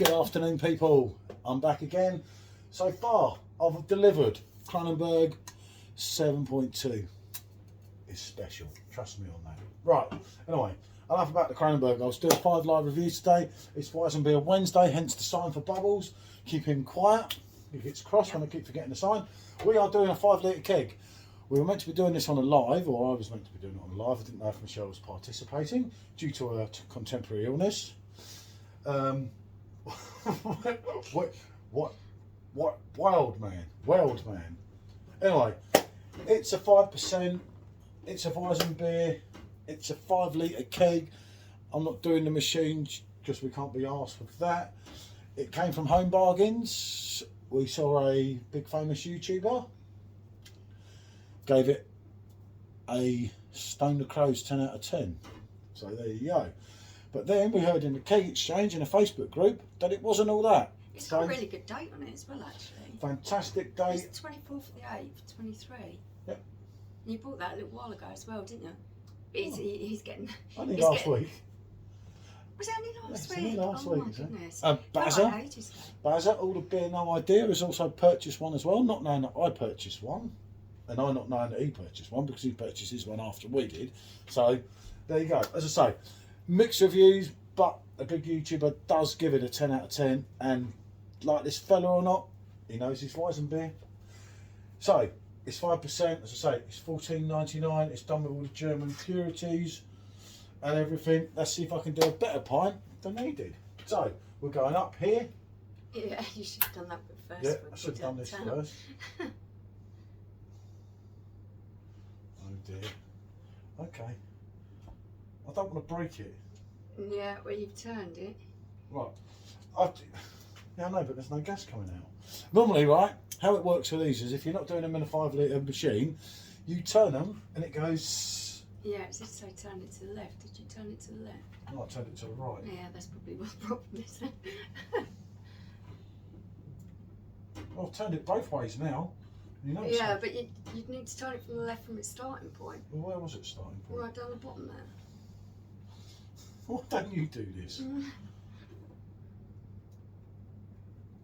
Good afternoon, people. I'm back again. So far, I've delivered Kronenbourg 7.2. It's special. Trust me on that. Right. Anyway, enough about the Kronenbourg. I'll do a 5 live review today. It's Weissbier Wednesday, hence the sign for bubbles. Keep him quiet. If it's crossed, when I keep forgetting the sign. We are doing a 5 litre keg. We were meant to be doing this on a live, or I was meant to be doing it on a live. I didn't know if Michelle was participating due to her contemporary illness. What? Wild man. Anyway, it's a 5%. It's a Weissbier. It's a 5 litre keg. I'm not doing the machines because we can't be asked for that. It came from Home Bargains. We saw a big famous YouTuber. Gave it a Stone the Crows 10 out of 10. So there you go. But then we heard in the Keg Exchange in a Facebook group that it wasn't all that. It's got a really good date on it as well, actually. Fantastic date. It's 24th of the 8th, 23. Yep. You bought that a little while ago as well, didn't you? He's getting... Only last week. Was it only last week? Only last week, my goodness. Bazza, all the beer no idea, has also purchased one as well, not knowing that I purchased one. And I not knowing that he purchased one because he purchased his one after we did. So there you go. As I say, mixed reviews, but a big YouTuber does give it a 10 out of 10. And like this fella or not, he knows his Weissbier. So it's 5%. As I say, it's $14.99. It's done with all the German purities and everything. Let's see if I can do a better pint than he did. So we're going up here. Yeah, you should have done that bit first. Yeah, I should have done this first. Oh dear. Okay. I don't want to break it. Yeah, well, you've turned it. Right. Yeah, I know, but there's no gas coming out. Normally, right, how it works with these is if you're not doing them in a 5 litre machine, you turn them and it goes... Yeah, it did say turn it to the left. Did you turn it to the left? No, I turned it to the right. Yeah, that's probably what the problem is. Well, I've turned it both ways now. You know. Yeah, but you'd need to turn it from the left from its starting point. Well, where was it starting point? Right down the bottom there. Why don't you do this?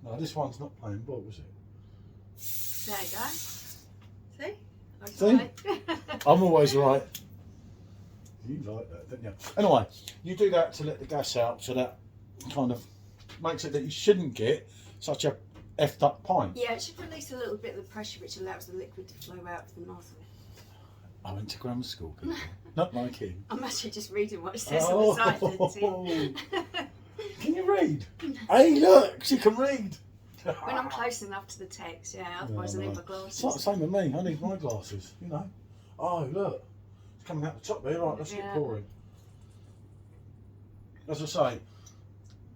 No, this one's not playing ball, was it? There you go. See? See? Right. I'm always right. You like that, don't you? Anyway, you do that to let the gas out, so that kind of makes it that you shouldn't get such a effed up pint. Yeah, it should release a little bit of the pressure which allows the liquid to flow out of the nozzle. I went to grammar school, people. Not like him. I'm actually just reading what it says on the side. Can you read? Hey, look, she can read. When I'm close enough to the text, yeah, otherwise I need my glasses. It's not the same with me, I need my glasses, you know. Oh, look, it's coming out the top there, right, let's get pouring. As I say,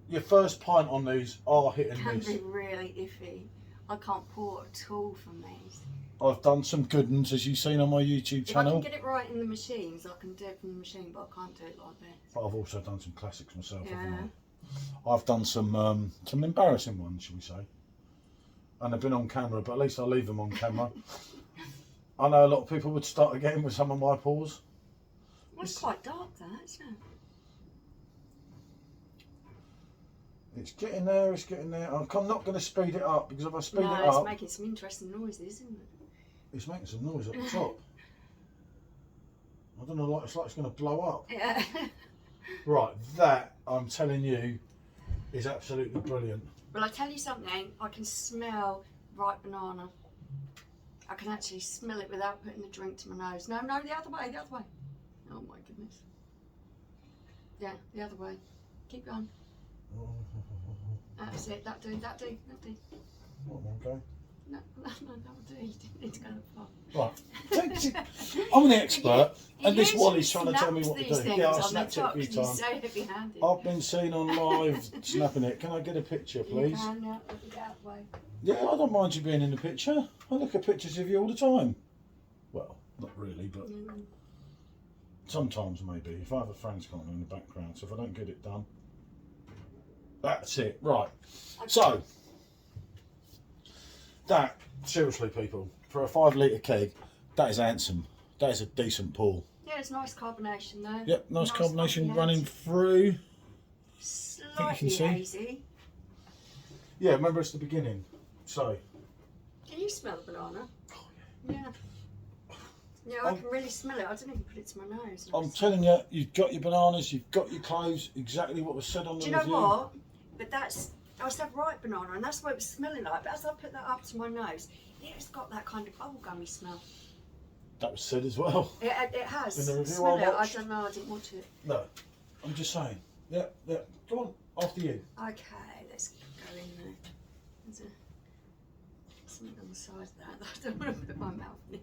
your first pint on these are hit and miss. Can be really iffy. I can't pour at all from these. I've done some good ones, as you've seen on my YouTube channel. If I can get it right in the machines, I can do it from the machine, but I can't do it like this. But I've also done some classics myself, Yeah. haven't I? I've done some embarrassing ones, shall we say. And they've been on camera, but at least I leave them on camera. I know a lot of people would start again with some of my pours. Well, it's quite dark, that, isn't it? It's getting there, it's getting there. I'm not going to speed it up, because if I speed it up... No, it's making some interesting noises, isn't it? It's making some noise at the top. I don't know, it's like it's going to blow up. Yeah. Right, that, I'm telling you, is absolutely brilliant. Well, I tell you something, I can smell ripe banana. I can actually smell it without putting the drink to my nose. No, the other way, the other way. Oh my goodness. Yeah, the other way. Keep going. That's it, that do. Okay. No, that'll do. You didn't need to go that far. Right. I'm an expert, and this Wally's trying to tell me what to do. Yeah, I snapped it a few times. So heavy-handed. I've been seen on live snapping it. Can I get a picture, please? You can, yeah, get out of the way. Yeah, I don't mind you being in the picture. I look at pictures of you all the time. Well, not really, but sometimes maybe. If I have a friend's got in the background, so if I don't get it done. That's it, right. Okay. So, that, seriously people, for a 5 litre keg, that is handsome. That is a decent pour. Yeah, it's nice carbonation though. Yep, nice carbonation running through. Slightly hazy. Yeah, remember it's the beginning. So. Can you smell the banana? Oh, yeah. Yeah, I can really smell it. I didn't even put it to my nose. I'm telling you, you've got your bananas, you've got your cloves, exactly what was said on the review. Do you know what? But I said ripe banana, and that's what it was smelling like. But as I put that up to my nose, it's got that kind of bubblegummy smell. That was said as well. It has. In the review Smell I it. I watched. don't know. I didn't watch it. No, I'm just saying. Yeah, yeah. Come on, after you. Okay, let's go in there. There's something on the side of that I don't want to put my mouth in.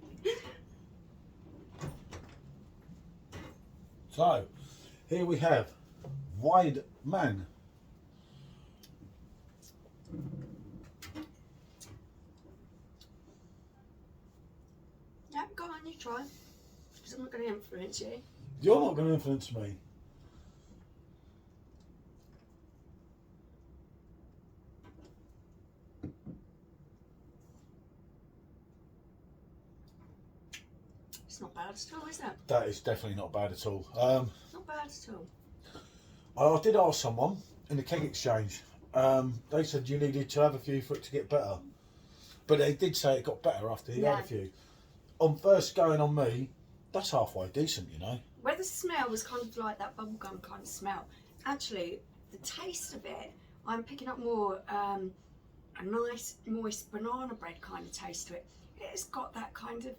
So, here we have WEIDMANN. Yeah, go on, you try. Because I'm not going to influence you. You're not going to influence me. It's not bad at all, is it? That is definitely not bad at all. Not bad at all. I did ask someone in the keg exchange. They said you needed to have a few for it to get better. But they did say it got better after you had a few. On first going on me, that's halfway decent, you know. Where the smell was kind of like that bubblegum kind of smell, actually, the taste of it, I'm picking up more a nice, moist banana bread kind of taste to it. It's got that kind of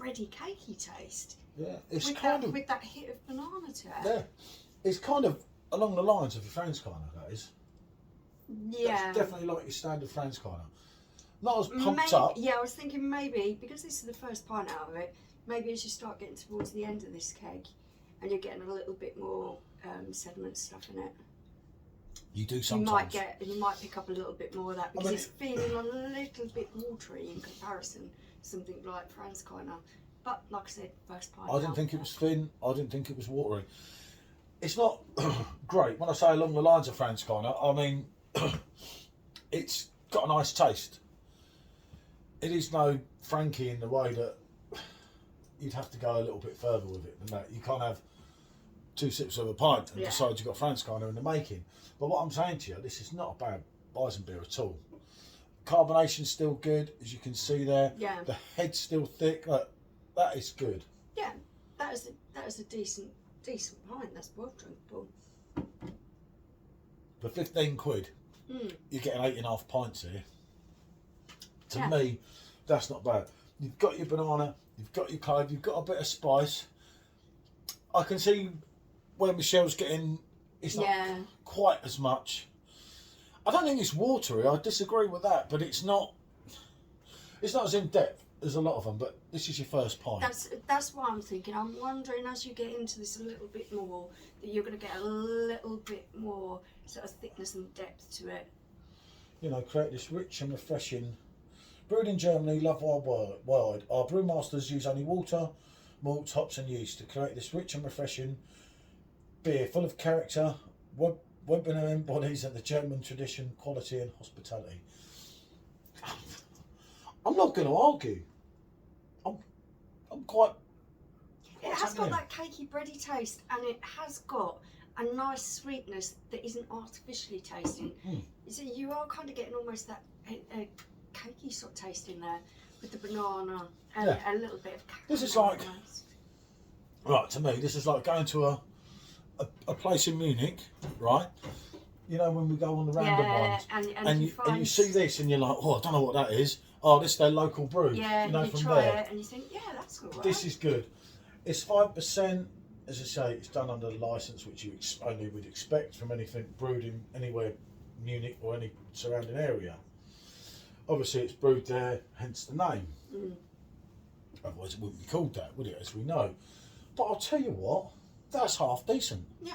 bready, cakey taste. Yeah, it's with kind that, of... with that hit of banana to it. Yeah, it's kind of along the lines of your Franz kind of, that is. Yeah. It's definitely like your standard Franz kind of. Not as pumped maybe, up. Yeah, I was thinking maybe, because this is the first pint out of it, maybe as you start getting towards the end of this keg and you're getting a little bit more sediment stuff in it, You do sometimes. you might pick up a little bit more of that, because it's feeling a little bit watery in comparison to something like Franz kind of. But like I said, first pint. I didn't think it was thin. I didn't think it was watery. It's not great. When I say along the lines of Franz kind of, I mean it's got a nice taste. It is no Frankie in the way that you'd have to go a little bit further with it than that. You can't have 2 sips of a pint and decide you've got Franz kind of in the making. But what I'm saying to you, this is not a bad Weissbier at all. Carbonation's still good, as you can see there. Yeah. The head's still thick. Look, that is good. Yeah, that is a decent pint. That's well drinkable. For 15 quid, you're getting 8.5 pints here. To me, that's not bad. You've got your banana, you've got your clove, you've got a bit of spice. I can see where Michelle's getting, it's not quite as much. I don't think it's watery, I disagree with that, but it's not as in depth as a lot of them, but this is your first pint. That's what I'm thinking. I'm wondering, as you get into this a little bit more, that you're going to get a little bit more sort of thickness and depth to it. You know, create this rich and refreshing. Brewed in Germany, loved worldwide. Our brewmasters use only water, malts, hops and yeast to create this rich and refreshing beer full of character, WEIDMANN embodies the German tradition, quality and hospitality. I'm not going to argue. I'm quite... It has got that cakey, bready taste, and it has got a nice sweetness that isn't artificially tasting. So you are kind of getting almost that cakey sort of taste in there with the banana and a little bit of caramel. This is like, right, to me, this is like going to a place in Munich, right? You know, when we go on the random ones, and you see this and you're like, oh, I don't know what that is. Oh, this is their local brew. Yeah, you know, and you from try there. it and you think, yeah, that's all right. This is good. It's 5%. As I say, it's done under the licence, which you only would expect from anything brewed in anywhere Munich or any surrounding area. Obviously, it's brewed there, hence the name. Otherwise, it wouldn't be called that, would it? As we know. But I'll tell you what, that's half decent. Yeah,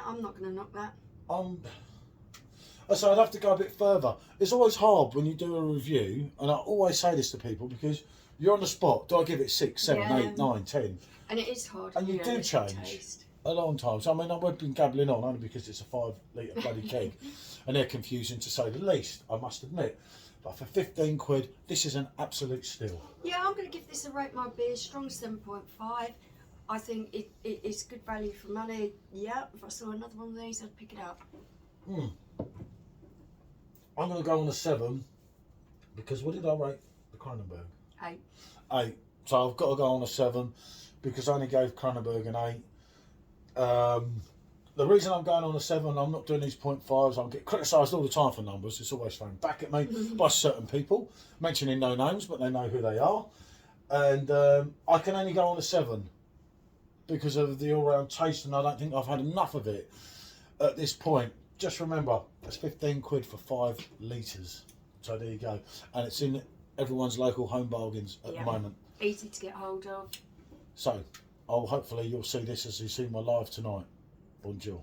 I'm not going to knock that. So I'd have to go a bit further. It's always hard when you do a review, and I always say this to people because you're on the spot. Do I give it 6, 7, 8, 9, 10? And it is hard. And you do change a long time. So I mean, I've been gabbling on only because it's a 5 litre bloody keg, and they're confusing to say the least, I must admit. But for 15 quid, this is an absolute steal. Yeah, I'm going to give this a rate my beer, strong 7.5. I think it's good value for money. Yeah, if I saw another one of these, I'd pick it up. I'm going to go on a 7 because what did I rate the Kronenberg? 8. 8. So I've got to go on a 7 because I only gave Kronenberg an 8. The reason I'm going on a 7, I'm not doing these 0.5s. I get criticised all the time for numbers. It's always thrown back at me by certain people, mentioning no names, but they know who they are. And I can only go on a 7 because of the all-round taste, and I don't think I've had enough of it at this point. Just remember, it's 15 quid for 5 litres. So there you go. And it's in everyone's local home bargains at the moment. Easy to get hold of. So, hopefully you'll see this as you see my live tonight. Bonjour.